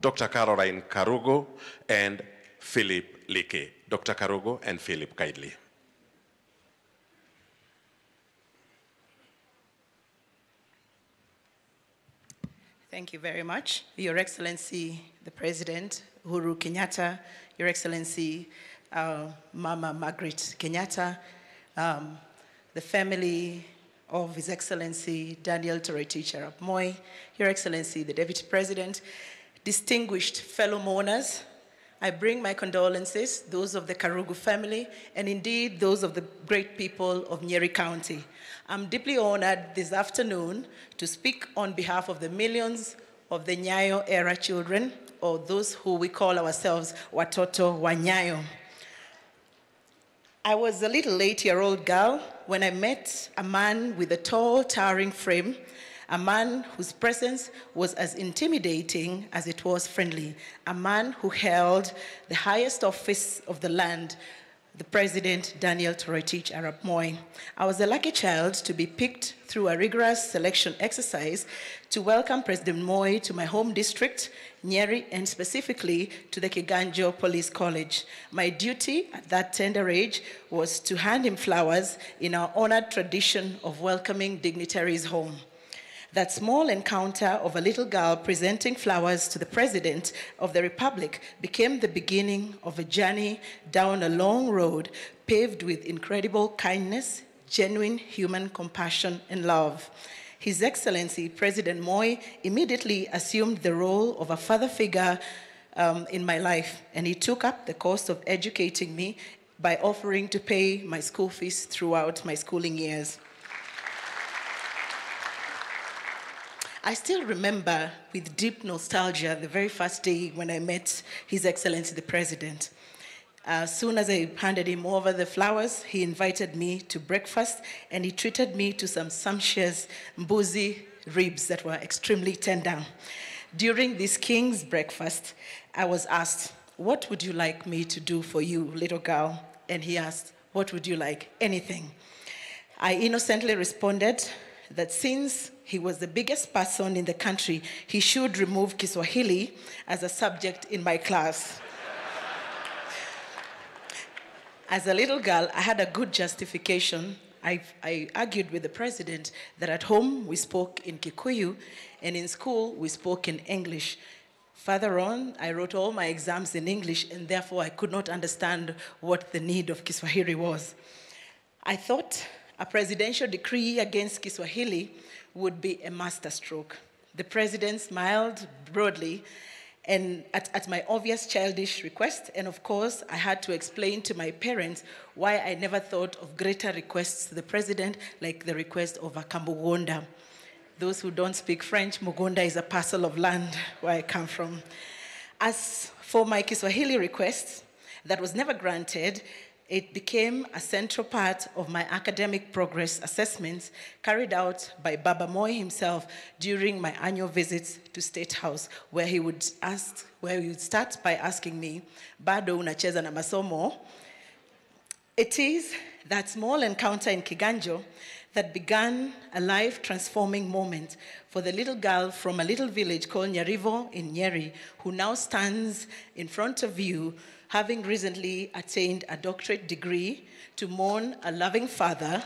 Dr. Caroline Karugu, and Philip Like. Dr. Karugu and Philip, kindly. Thank you very much. Your Excellency, the President, Uhuru Kenyatta, Your Excellency, Mama Margaret Kenyatta, the family of His Excellency Daniel Toroitich Arap Moi, Your Excellency, the Deputy President, distinguished fellow mourners, I bring my condolences, those of the Karugu family, and indeed those of the great people of Nyeri County. I'm deeply honored this afternoon to speak on behalf of the millions of the Nyayo era children, or those who we call ourselves Watoto wa Nyayo. I was a little 8-year-old girl when I met a man with a tall, towering frame, a man whose presence was as intimidating as it was friendly, a man who held the highest office of the land, the President Daniel Toroitich Arap Moi. I was a lucky child to be picked through a rigorous selection exercise to welcome President Moi to my home district, Nyeri, and specifically to the Kiganjo Police College. My duty at that tender age was to hand him flowers in our honored tradition of welcoming dignitaries home. That small encounter of a little girl presenting flowers to the President of the Republic became the beginning of a journey down a long road paved with incredible kindness, genuine human compassion, and love. His Excellency, President Moi, immediately assumed the role of a father figure in my life, and he took up the cost of educating me by offering to pay my school fees throughout my schooling years. I still remember with deep nostalgia the very first day when I met His Excellency the President. As soon as I handed him over the flowers, he invited me to breakfast and he treated me to some sumptuous mbuzi ribs that were extremely tender. During this king's breakfast, I was asked, "What would you like me to do for you, little girl?" And he asked, "What would you like?" "Anything." I innocently responded that since he was the biggest person in the country, he should remove Kiswahili as a subject in my class. As a little girl, I had a good justification. I argued with the President that at home we spoke in Kikuyu and in school we spoke in English. Further on, I wrote all my exams in English and therefore I could not understand what the need of Kiswahili was. I thought a presidential decree against Kiswahili would be a masterstroke. The President smiled broadly and at my obvious childish request, and of course, I had to explain to my parents why I never thought of greater requests to the President like the request of a Kambugonda. Those who don't speak French, Mugonda is a parcel of land where I come from. As for my Kiswahili request, that was never granted. It became a central part of my academic progress assessments carried out by Baba Moi himself during my annual visits to State House, where he would start by asking me, "Bado unacheza na masomo?" It is that small encounter in Kiganjo that began a life-transforming moment for the little girl from a little village called Nyarivo in Nyeri, who now stands in front of you, having recently attained a doctorate degree, to mourn a loving father,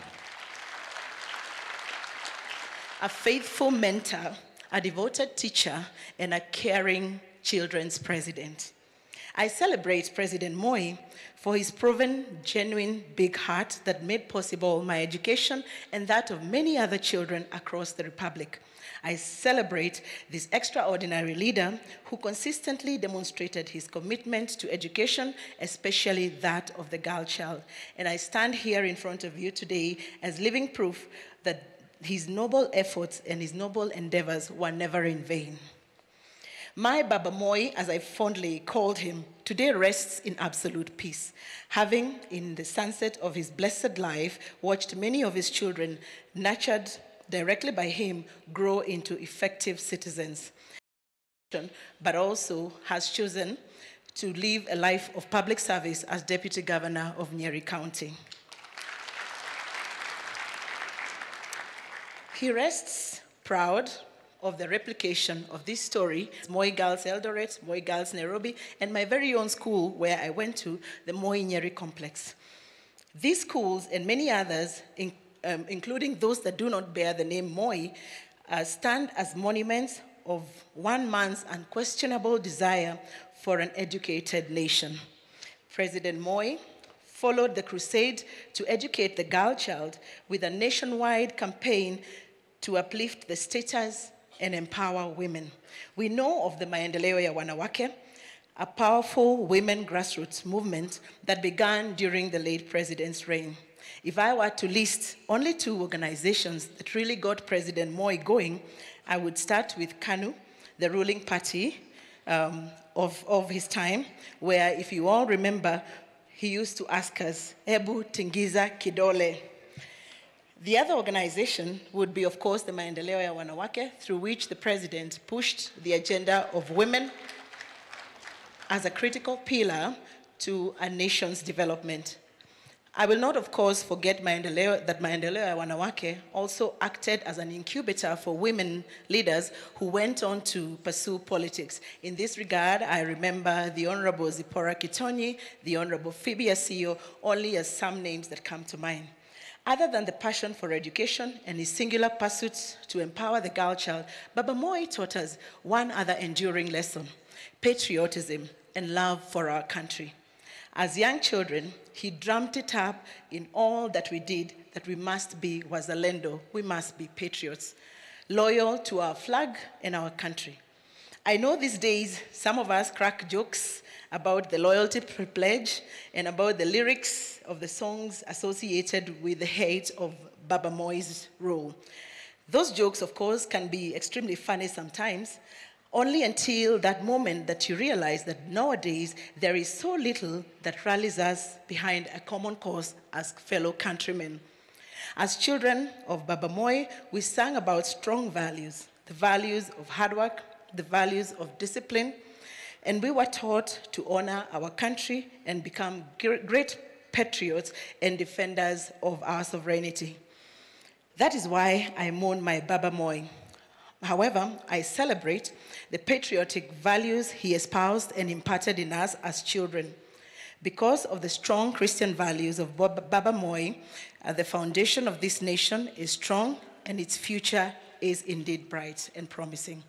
a faithful mentor, a devoted teacher, and a caring children's president. I celebrate President Moi for his proven, genuine big heart that made possible my education and that of many other children across the Republic. I celebrate this extraordinary leader who consistently demonstrated his commitment to education, especially that of the girl child. And I stand here in front of you today as living proof that his noble efforts and his noble endeavors were never in vain. My Baba Moi, as I fondly called him, today rests in absolute peace, having, in the sunset of his blessed life, watched many of his children, nurtured directly by him, grow into effective citizens, but also has chosen to live a life of public service as Deputy Governor of Nyeri County. He rests proud of the replication of this story, Moi Girls Eldoret, Moi Girls Nairobi, and my very own school where I went to, the Moi Nyeri Complex. These schools and many others, including those that do not bear the name Moi, stand as monuments of one man's unquestionable desire for an educated nation. President Moi followed the crusade to educate the girl child with a nationwide campaign to uplift the status and empower women. We know of the Maendeleo ya Wanawake, a powerful women grassroots movement that began during the late president's reign. If I were to list only 2 organizations that really got President Moi going, I would start with KANU, the ruling party of his time, where, if you all remember, he used to ask us, Ebu Tingiza Kidole. The other organization would be, of course, the Maendeleo ya Wanawake, through which the president pushed the agenda of women as a critical pillar to a nation's development. I will not, of course, forget that Maendeleo ya Wanawake also acted as an incubator for women leaders who went on to pursue politics. In this regard, I remember the Honorable Zipporah Kitonyi, the Honorable Phoebe Asio, only as some names that come to mind. Other than the passion for education and his singular pursuit to empower the girl child, Baba Moi taught us one other enduring lesson: patriotism and love for our country. As young children, he drummed it up in all that we did, that we must be wazalendo, we must be patriots, loyal to our flag and our country. I know these days some of us crack jokes about the loyalty pledge and about the lyrics of the songs associated with the hate of Baba Moi's rule. Those jokes, of course, can be extremely funny sometimes, only until that moment that you realize that nowadays there is so little that rallies us behind a common cause as fellow countrymen. As children of Baba Moi, we sang about strong values, the values of hard work, the values of discipline, and we were taught to honor our country and become great patriots and defenders of our sovereignty. That is why I mourn my Baba Moi. However, I celebrate the patriotic values he espoused and imparted in us as children. Because of the strong Christian values of Baba Moi, the foundation of this nation is strong and its future is indeed bright and promising.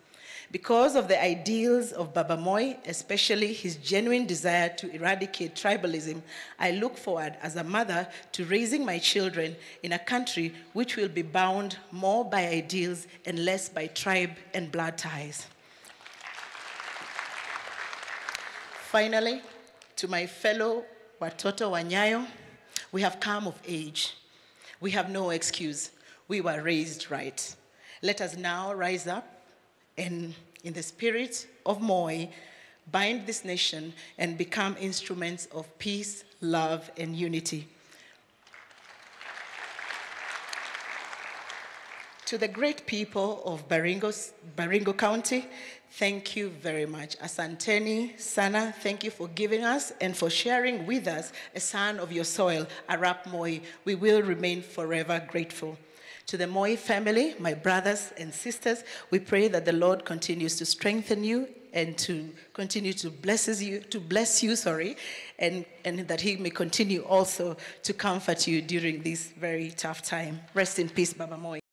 Because of the ideals of Baba Moi, especially his genuine desire to eradicate tribalism, I look forward as a mother to raising my children in a country which will be bound more by ideals and less by tribe and blood ties. Finally, to my fellow Watoto wa Nyayo, we have come of age. We have no excuse. We were raised right. Let us now rise up and, in the spirit of Moi, bind this nation and become instruments of peace, love, and unity. To the great people of Baringo County, thank you very much. Asanteni sana, thank you for giving us and for sharing with us a son of your soil, Arap Moi. We will remain forever grateful. To the Moi family, my brothers and sisters, we pray that the Lord continues to strengthen you and to continue to bless you, and that he may continue also to comfort you during this very tough time. Rest in peace, Baba Moi.